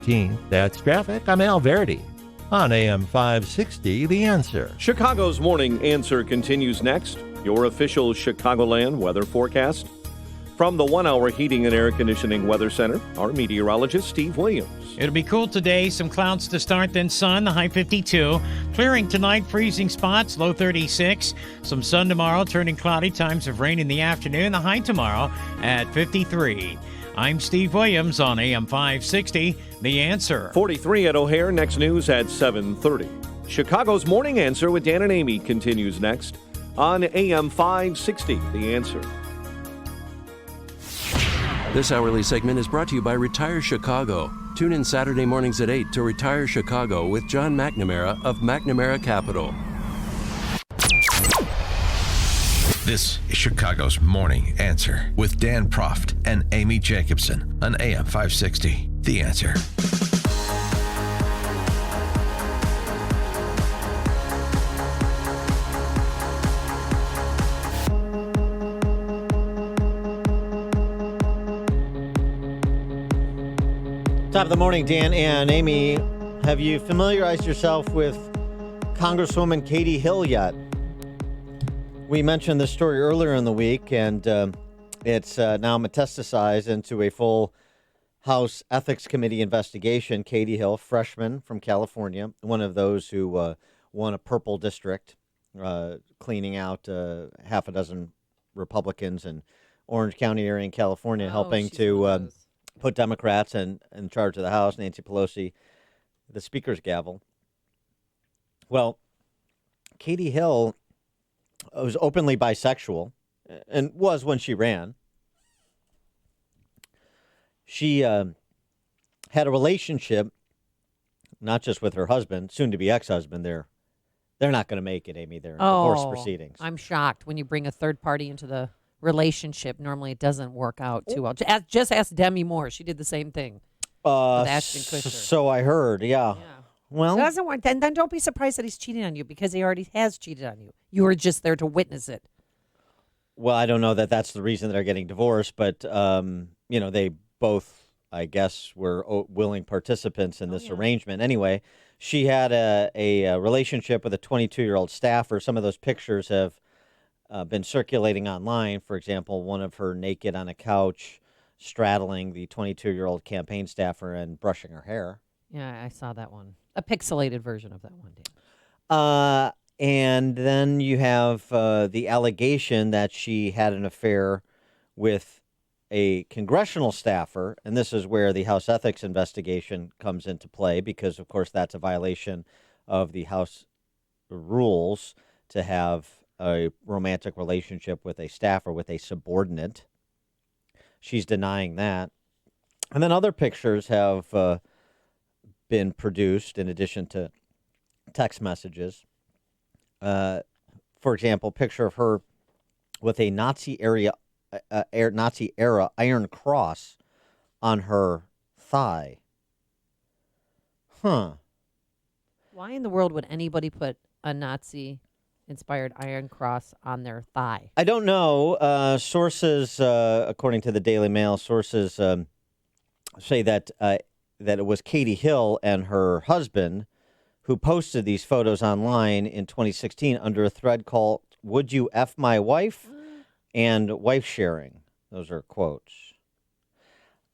That's traffic. I'm Al Verdi on AM 560, The Answer. Chicago's Morning Answer continues next. Your official Chicagoland weather forecast. From the 1 Hour Heating and Air Conditioning Weather Center, our meteorologist, Steve Williams. It'll be cool today. Some clouds to start, then sun, the high 52. Clearing tonight, freezing spots, low 36. Some sun tomorrow, turning cloudy, times of rain in the afternoon, the high tomorrow at 53. I'm Steve Williams on AM 560, The Answer. 43 at O'Hare, next news at 7:30. Chicago's Morning Answer with Dan and Amy continues next on AM 560, The Answer. This hourly segment is brought to you by Retire Chicago. Tune in Saturday mornings at 8 to Retire Chicago with John McNamara of McNamara Capital. This is Chicago's Morning Answer with Dan Proft and Amy Jacobson on AM 560. The Answer. Top of the morning, Dan and Amy. Have you familiarized yourself with Congresswoman Katie Hill yet? We mentioned this story earlier in the week, and it's now metastasized into a full House Ethics Committee investigation. Katie Hill, freshman from California, one of those who won a purple district, cleaning out half a dozen Republicans in Orange County area in California, helping to put Democrats in charge of the House, Nancy Pelosi, the Speaker's gavel. Well, Katie Hill was openly bisexual and was when she ran. She had a relationship, not just with her husband, soon-to-be ex-husband. They're not going to make it, Amy. They're in divorce proceedings. I'm shocked when you bring a third party into the relationship. Normally, it doesn't work out too well. Just ask Demi Moore. She did the same thing with Ashton Kutcher. So I heard, yeah. Well, it doesn't work. Then don't be surprised that he's cheating on you, because he already has cheated on you. You were just there to witness it. Well, I don't know that that's the reason they're getting divorced, but they both, I guess, were willing participants in this arrangement. Anyway, she had a relationship with a 22-year-old staffer. Some of those pictures have been circulating online. For example, one of her naked on a couch, straddling the 22-year-old campaign staffer and brushing her hair. Yeah, I saw that one. A pixelated version of that one, Dan. And then you have the allegation that she had an affair with a congressional staffer, and this is where the House ethics investigation comes into play, because, of course, that's a violation of the House rules to have a romantic relationship with a staffer, with a subordinate. She's denying that. And then other pictures have been produced in addition to text messages. For example, picture of her with a Nazi-era Iron Cross on her thigh. Huh. Why in the world would anybody put a Nazi-inspired Iron Cross on their thigh? I don't know. Sources, according to the Daily Mail, sources say that it was Katie Hill and her husband who posted these photos online in 2016 under a thread called "Would You F My Wife?" and "Wife Sharing." Those are quotes.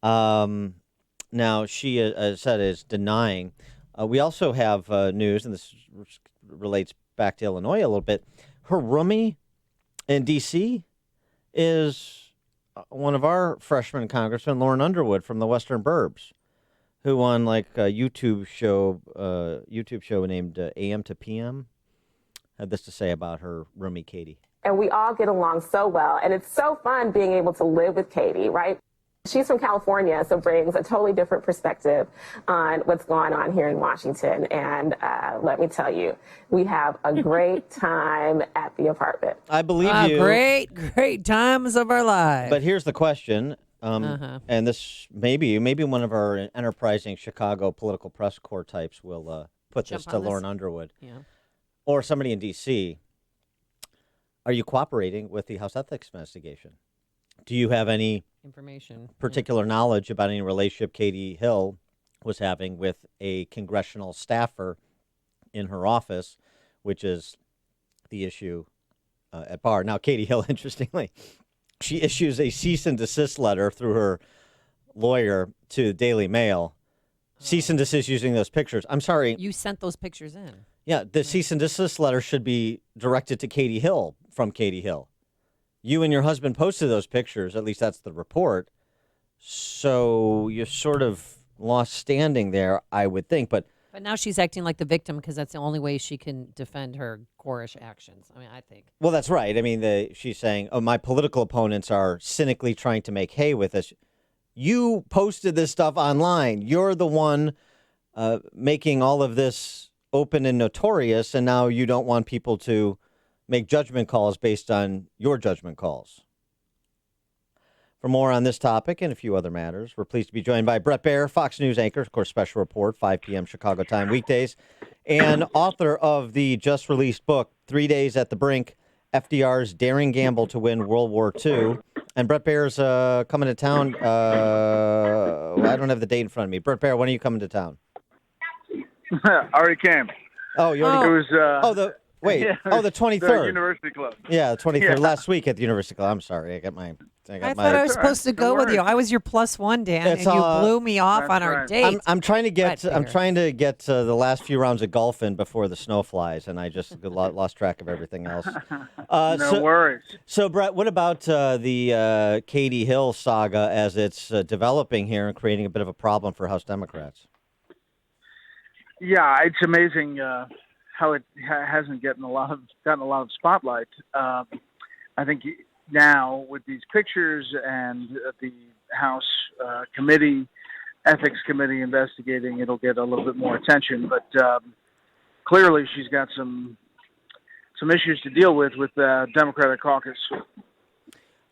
Now, she, as I said, is denying. We also have news, and this relates back to Illinois a little bit. Her roomie in D.C. is one of our freshman congressmen, Lauren Underwood from the Western Burbs, who on like a YouTube show named AM to PM, had this to say about her roomie, Katie. And we all get along so well. And it's so fun being able to live with Katie, right? She's from California, so brings a totally different perspective on what's going on here in Washington. And let me tell you, we have a great time at the apartment. I believe you. Great times of our lives. But here's the question. And this maybe one of our enterprising Chicago political press corps types will put this to Lauren Underwood, or somebody in D.C. Are you cooperating with the House Ethics investigation? Do you have any information, particular knowledge about any relationship Katie Hill was having with a congressional staffer in her office, which is the issue at bar. Now, Katie Hill, interestingly, she issues a cease and desist letter through her lawyer to the Daily Mail. Cease and desist using those pictures. I'm sorry. You sent those pictures in. Yeah, the cease and desist letter should be directed to Katie Hill from Katie Hill. You and your husband posted those pictures, at least that's the report. So you sort of lost standing there, I would think. But now she's acting like the victim because that's the only way she can defend her gorish actions. I mean, I think. Well, that's right. I mean, she's saying, oh, my political opponents are cynically trying to make hay with us. You posted this stuff online. You're the one making all of this open and notorious, and now you don't want people to make judgment calls based on your judgment calls. For more on this topic and a few other matters, we're pleased to be joined by Bret Baier, Fox News anchor, of course, special report, 5 p.m. Chicago time weekdays, and author of the just-released book, 3 Days at the Brink, FDR's Daring Gamble to Win World War II. And Bret Baier's coming to town. I don't have the date in front of me. Bret Baier, when are you coming to town? Already came. Oh, you already. It was. The 23rd. The University Club. Yeah, the 23rd. Last week at the University Club. I'm sorry, I thought I was supposed to go with you. I was your +1, Dan, and you blew me off on our date. I'm trying to get the last few rounds of golf in before the snow flies, and I just lost track of everything else. No worries. So, Bret, what about the Katie Hill saga as it's developing here and creating a bit of a problem for House Democrats? Yeah, it's amazing how it hasn't gotten a lot of spotlight. I think now with these pictures and the House Ethics Committee investigating, it'll get a little bit more attention. But clearly, she's got some issues to deal with the Democratic caucus.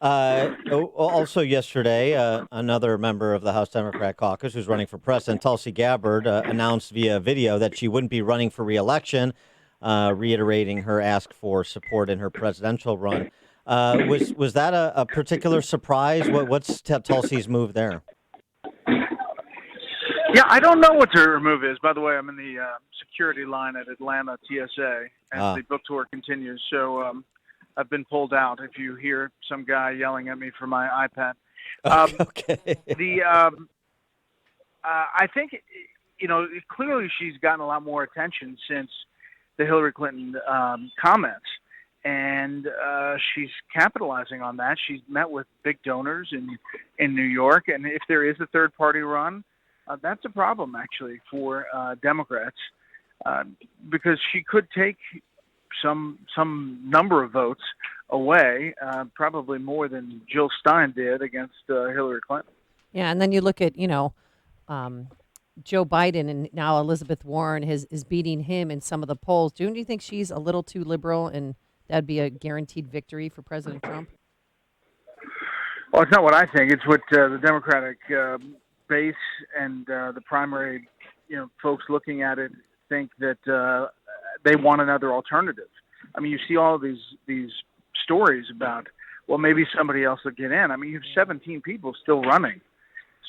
Also yesterday, another member of the House Democrat caucus who's running for president, Tulsi Gabbard, announced via video that she wouldn't be running for re-election, reiterating her ask for support in her presidential run. Was that a particular surprise? What's Tulsi's move there? Yeah, I don't know what her move is. By the way, I'm in the security line at Atlanta TSA as the book tour continues. So I've been pulled out. If you hear some guy yelling at me for my iPad, okay. I think clearly she's gotten a lot more attention since the Hillary Clinton comments, and she's capitalizing on that. She's met with big donors in New York, and if there is a third-party run, that's a problem actually for Democrats because she could take some number of votes away, probably more than Jill Stein did against Hillary Clinton. Yeah, and then you look at Joe Biden, and now Elizabeth Warren is beating him in some of the polls. Do you think she's a little too liberal, and that'd be a guaranteed victory for President Trump? Well, it's not what I think. It's what the Democratic base and the primary, folks looking at it think that they want another alternative. I mean, you see all of these stories about, well, maybe somebody else will get in. I mean, you have 17 people still running.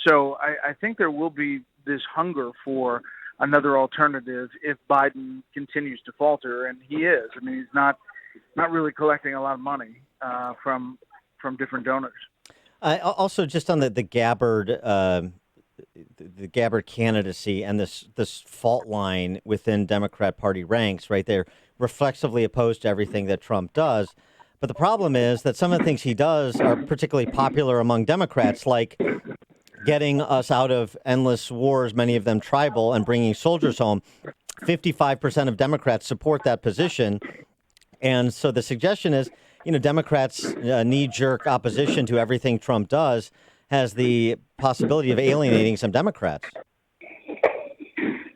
So I think there will be this hunger for another alternative if Biden continues to falter, and he is. I mean, he's not really collecting a lot of money from different donors. Also, just on the Gabbard the Gabbard candidacy and this fault line within Democrat Party ranks, right? They're reflexively opposed to everything that Trump does. But the problem is that some of the things he does are particularly popular among Democrats, like getting us out of endless wars, many of them tribal, and bringing soldiers home. 55% of Democrats support that position. And so the suggestion is, Democrats' knee-jerk opposition to everything Trump does has the possibility of alienating some Democrats.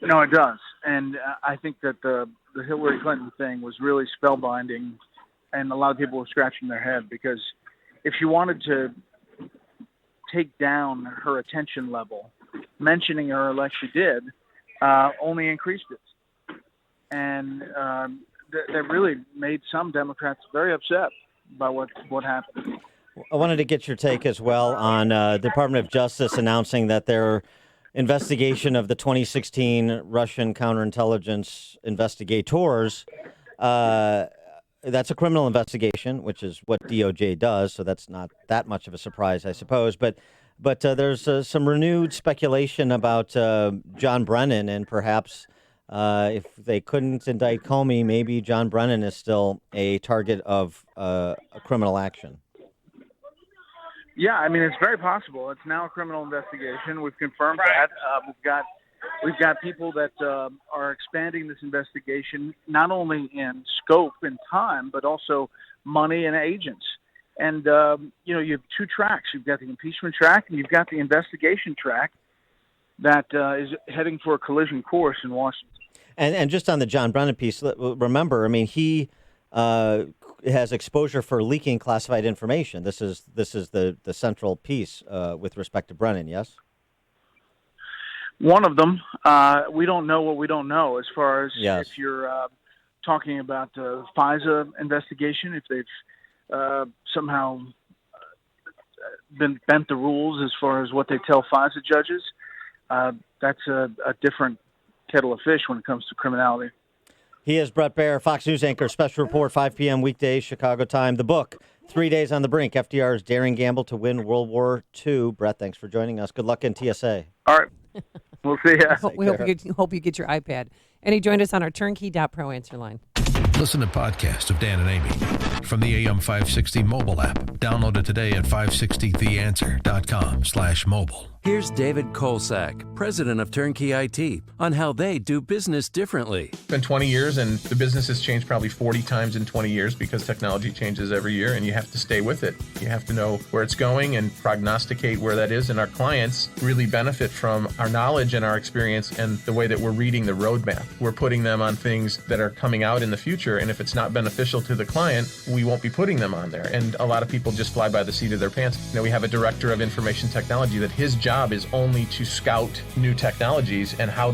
No, it does. And I think that the Hillary Clinton thing was really spellbinding, and a lot of people were scratching their head because if she wanted to take down her attention level, mentioning her like she did only increased it. And that really made some Democrats very upset by what happened. I wanted to get your take as well on the Department of Justice announcing that they're investigation of the 2016 Russian counterintelligence investigators. That's a criminal investigation, which is what DOJ does, so that's not that much of a surprise, I suppose. But there's some renewed speculation about John Brennan, and perhaps if they couldn't indict Comey, maybe John Brennan is still a target of a criminal action. Yeah, I mean, it's very possible. It's now a criminal investigation. We've confirmed that. We've got people that are expanding this investigation, not only in scope and time, but also money and agents. And, you have two tracks. You've got the impeachment track and you've got the investigation track that is heading for a collision course in Washington. And just on the John Brennan piece, remember, I mean, he has exposure for leaking classified information. This is the central piece with respect to Brennan, yes? One of them. We don't know what we don't know as far as yes. If you're talking about the FISA investigation, if they've somehow bent the rules as far as what they tell FISA judges, that's a different kettle of fish when it comes to criminality. He is Bret Baier, Fox News anchor, special report, 5 p.m. weekdays, Chicago time. The book, 3 Days on the Brink, FDR's Daring Gamble to Win World War II. Bret, thanks for joining us. Good luck in TSA. All right. We'll see you. We hope you get your iPad. And he joined us on our turnkey.pro answer line. Listen to podcasts of Dan and Amy from the AM 560 mobile app. Download it today at 560theanswer.com/mobile. Here's David Kolsak, president of Turnkey IT, on how they do business differently. It's been 20 years, and the business has changed probably 40 times in 20 years because technology changes every year, and you have to stay with it. You have to know where it's going and prognosticate where that is, and our clients really benefit from our knowledge and our experience and the way that we're reading the roadmap. We're putting them on things that are coming out in the future, and if it's not beneficial to the client, we won't be putting them on there. And a lot of people just fly by the seat of their pants. We have a director of information technology that his job is only to scout new technologies and how